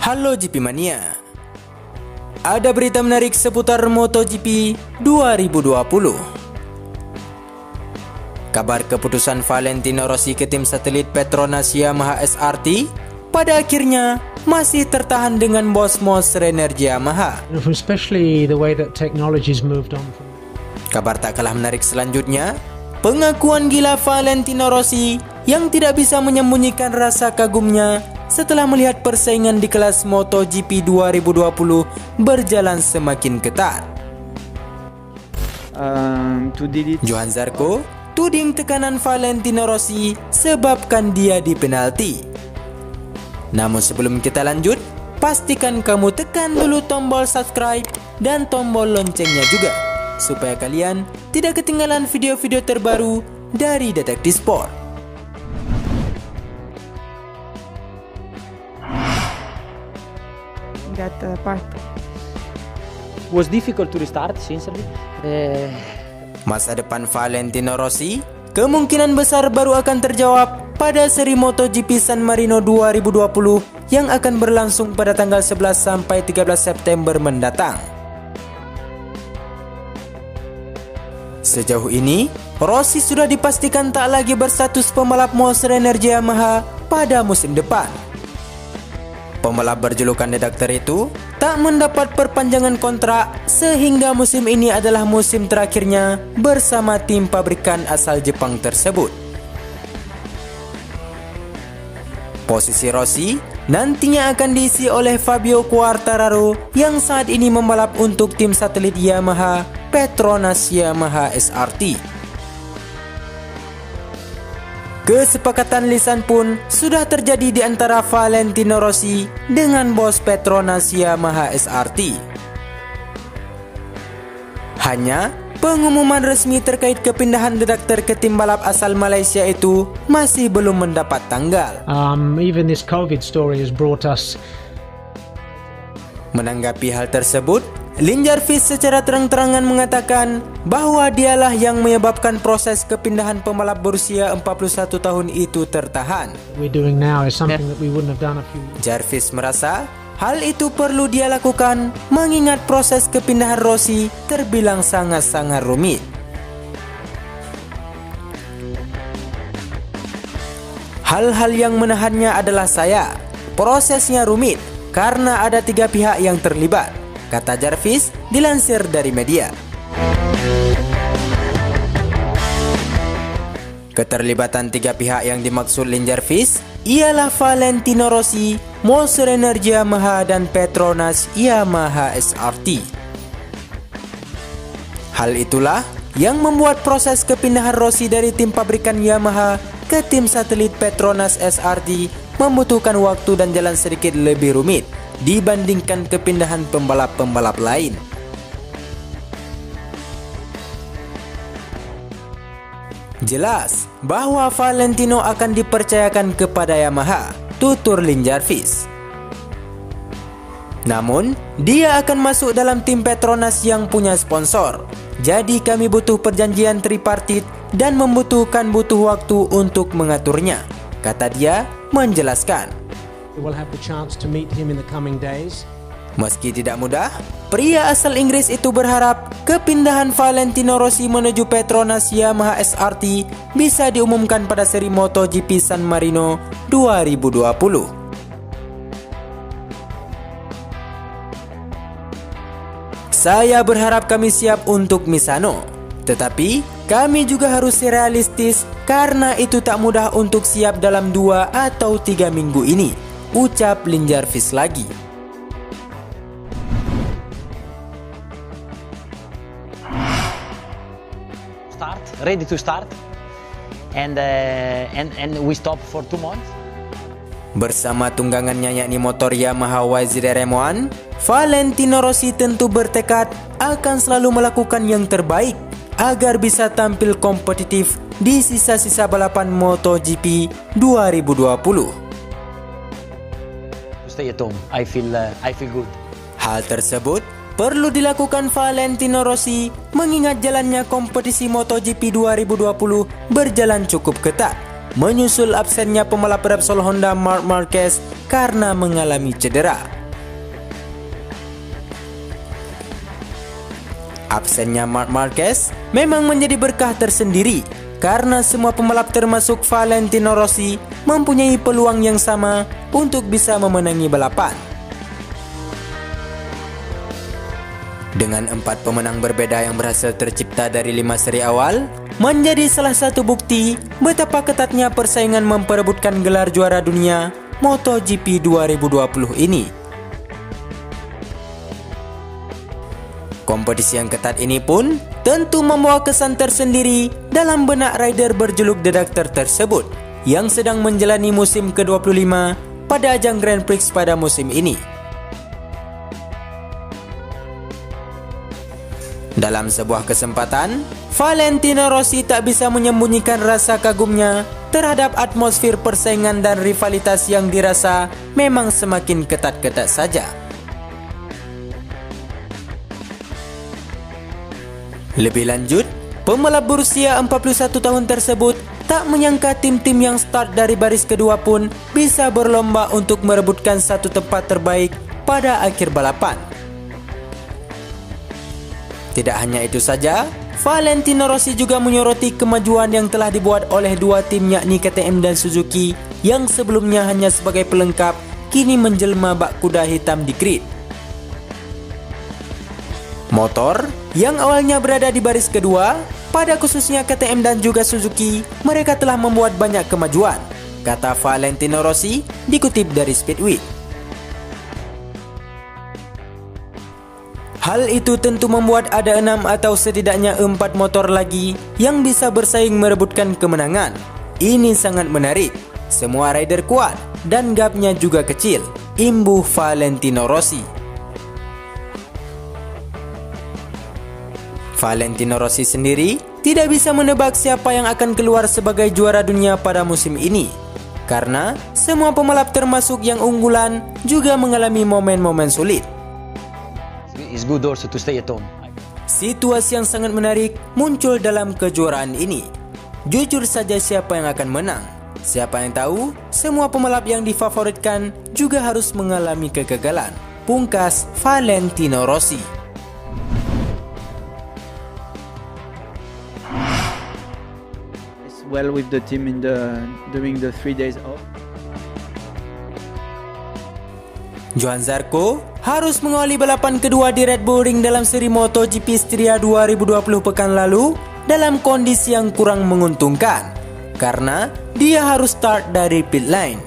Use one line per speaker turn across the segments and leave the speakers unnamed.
Halo GP Mania. Ada berita menarik seputar MotoGP 2020. Kabar keputusan Valentino Rossi ke tim satelit Petronas Yamaha SRT pada akhirnya masih tertahan dengan bos Monster Energy Yamaha.
Especially the way that technology's moved on.
Kabar tak kalah menarik selanjutnya, pengakuan gila Valentino Rossi yang tidak bisa menyembunyikan rasa kagumnya setelah melihat persaingan di kelas MotoGP 2020 berjalan semakin ketat. Johan Zarco tuding tekanan Valentino Rossi sebabkan dia di penalti. Namun sebelum kita lanjut, pastikan kamu tekan dulu tombol subscribe dan tombol loncengnya juga, supaya kalian tidak ketinggalan video-video terbaru dari Detektif Sport.
That part
was difficult to restart, sincerely.
Masa depan Valentino Rossi kemungkinan besar baru akan terjawab pada seri MotoGP San Marino 2020 yang akan berlangsung pada tanggal 11 sampai 13 September mendatang. Sejauh ini, Rossi sudah dipastikan tak lagi berstatus pembalap Monster Energy Yamaha pada musim depan. Pembalap berjulukan The Doctor itu tak mendapat perpanjangan kontrak sehingga musim ini adalah musim terakhirnya bersama tim pabrikan asal Jepang tersebut. Posisi Rossi nantinya akan diisi oleh Fabio Quartararo yang saat ini membalap untuk tim satelit Yamaha Petronas Yamaha SRT. Kesepakatan lisan pun sudah terjadi di antara Valentino Rossi dengan bos Petronas Yamaha SRT. Hanya pengumuman resmi terkait kepindahan The Doctor ke tim balap asal Malaysia itu masih belum mendapat tanggal.
Even this COVID story has brought us.
Menanggapi hal tersebut, Lin Jarvis secara terang-terangan mengatakan bahwa dialah yang menyebabkan proses kepindahan pembalap berusia 41 tahun itu tertahan. Jarvis merasa hal itu perlu dia lakukan mengingat proses kepindahan Rossi terbilang sangat-sangat rumit. Hal-hal yang menahannya adalah saya. Prosesnya rumit karena ada 3 pihak yang terlibat, kata Jarvis dilansir dari media. Keterlibatan 3 pihak yang dimaksud Lin Jarvis ialah Valentino Rossi, Monster Energy Yamaha, dan Petronas Yamaha SRT. Hal itulah yang membuat proses kepindahan Rossi dari tim pabrikan Yamaha ke tim satelit Petronas SRT membutuhkan waktu dan jalan sedikit lebih rumit dibandingkan kepindahan pembalap-pembalap lain. Jelas bahwa Valentino akan dipercayakan kepada Yamaha, tutur Lin Jarvis. Namun, dia akan masuk dalam tim Petronas yang punya sponsor. Jadi kami butuh perjanjian tripartit dan butuh waktu untuk mengaturnya, kata dia menjelaskan. Meski tidak mudah, pria asal Inggris itu berharap kepindahan Valentino Rossi menuju Petronas Yamaha SRT bisa diumumkan pada seri MotoGP San Marino 2020. Saya berharap kami siap untuk Misano, tetapi kami juga harus realistis karena itu tak mudah untuk siap dalam 2 atau 3 minggu ini, ucap Lin Jarvis lagi.
Ready to start, and we stop for 2 months.
Bersama tunggangannya yakni motor Yamaha YZR-M1, Valentino Rossi tentu bertekad akan selalu melakukan yang terbaik agar bisa tampil kompetitif di sisa-sisa balapan MotoGP 2020.
Stay at home. I feel good.
Hal tersebut perlu dilakukan Valentino Rossi mengingat jalannya kompetisi MotoGP 2020 berjalan cukup ketat, menyusul absennya pembalap Repsol Honda Marc Marquez karena mengalami cedera. Absennya Marc Marquez memang menjadi berkah tersendiri karena semua pembalap termasuk Valentino Rossi mempunyai peluang yang sama untuk bisa memenangi balapan. Dengan 4 pemenang berbeda yang berhasil tercipta dari 5 seri awal, menjadi salah satu bukti betapa ketatnya persaingan memperebutkan gelar juara dunia MotoGP 2020 ini. Kompetisi yang ketat ini pun tentu membawa kesan tersendiri dalam benak rider berjuluk The Doctor tersebut yang sedang menjalani musim ke-25 pada ajang Grand Prix pada musim ini. Dalam sebuah kesempatan, Valentino Rossi tak bisa menyembunyikan rasa kagumnya terhadap atmosfer persaingan dan rivalitas yang dirasa memang semakin ketat-ketat saja. Lebih lanjut, pembalap berusia 41 tahun tersebut tak menyangka tim-tim yang start dari baris kedua pun bisa berlomba untuk merebutkan satu tempat terbaik pada akhir balapan. Tidak hanya itu saja, Valentino Rossi juga menyoroti kemajuan yang telah dibuat oleh dua tim yakni KTM dan Suzuki yang sebelumnya hanya sebagai pelengkap kini menjelma bak kuda hitam di grid. Motor yang awalnya berada di baris kedua, pada khususnya KTM dan juga Suzuki, mereka telah membuat banyak kemajuan, kata Valentino Rossi dikutip dari Speedweek. Hal itu tentu membuat ada 6 atau setidaknya 4 motor lagi yang bisa bersaing merebutkan kemenangan. Ini sangat menarik. Semua rider kuat dan gapnya juga kecil, imbuh Valentino Rossi. Valentino Rossi sendiri tidak bisa menebak siapa yang akan keluar sebagai juara dunia pada musim ini, karena semua pembalap termasuk yang unggulan juga mengalami momen-momen sulit.
It's good also to stay at home.
Situasi yang sangat menarik muncul dalam kejuaraan ini. Jujur saja siapa yang akan menang? Siapa yang tahu? Semua pembalap yang difavoritkan juga harus mengalami kegagalan, pungkas Valentino Rossi.
Well with the team during the 3 days off.
Johann Zarco harus mengawali balapan kedua di Red Bull Ring dalam seri MotoGP Styria 2020 pekan lalu dalam kondisi yang kurang menguntungkan karena dia harus start dari pit lane.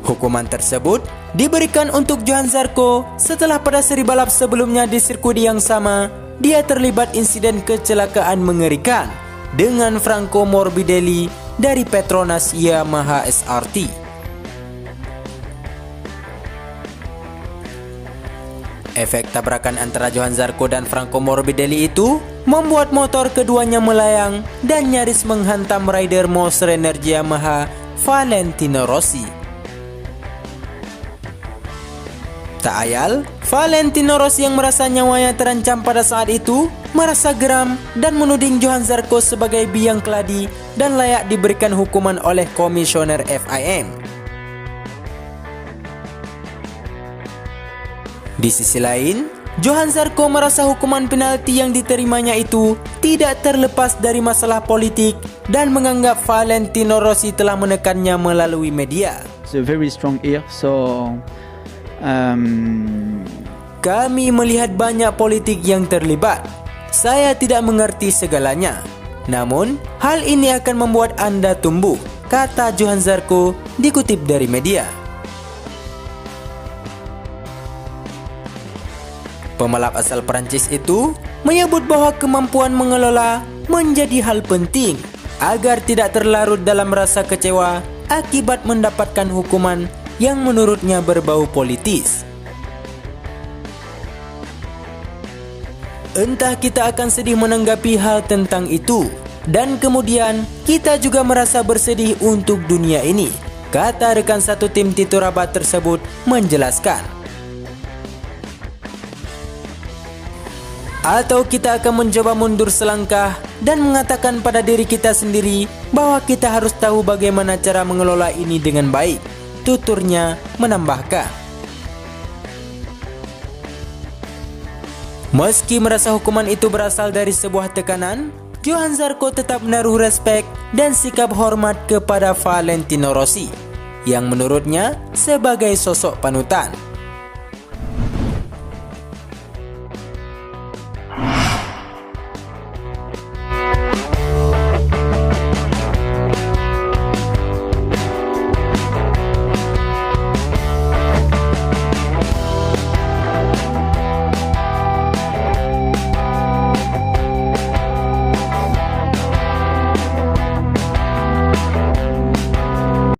Hukuman tersebut diberikan untuk Johann Zarco setelah pada seri balap sebelumnya di sirkuit yang sama dia terlibat insiden kecelakaan mengerikan dengan Franco Morbidelli dari Petronas Yamaha SRT. Efek tabrakan antara Johann Zarco dan Franco Morbidelli itu membuat motor keduanya melayang dan nyaris menghantam rider Monster Energy Yamaha Valentino Rossi. Tak ayal, Valentino Rossi yang merasa nyawanya terancam pada saat itu merasa geram dan menuding Johann Zarco sebagai biang keladi dan layak diberikan hukuman oleh komisioner FIM. Di sisi lain, Johann Zarco merasa hukuman penalti yang diterimanya itu tidak terlepas dari masalah politik dan menganggap Valentino Rossi telah menekannya melalui media.
It's a very strong ear, so
kami melihat banyak politik yang terlibat. Saya tidak mengerti segalanya. Namun, hal ini akan membuat Anda tumbuh, kata Johann Zarco dikutip dari media. Pembalap asal Prancis itu menyebut bahwa kemampuan mengelola menjadi hal penting agar tidak terlarut dalam rasa kecewa akibat mendapatkan hukuman yang menurutnya berbau politis. Entah kita akan sedih menanggapi hal tentang itu, dan kemudian kita juga merasa bersedih untuk dunia ini, kata rekan satu tim Tito Rabat tersebut menjelaskan. Atau kita akan mencoba mundur selangkah dan mengatakan pada diri kita sendiri bahwa kita harus tahu bagaimana cara mengelola ini dengan baik, tuturnya menambahkan. Meski merasa hukuman itu berasal dari sebuah tekanan, Johann Zarco tetap menaruh respek dan sikap hormat kepada Valentino Rossi, yang menurutnya sebagai sosok panutan.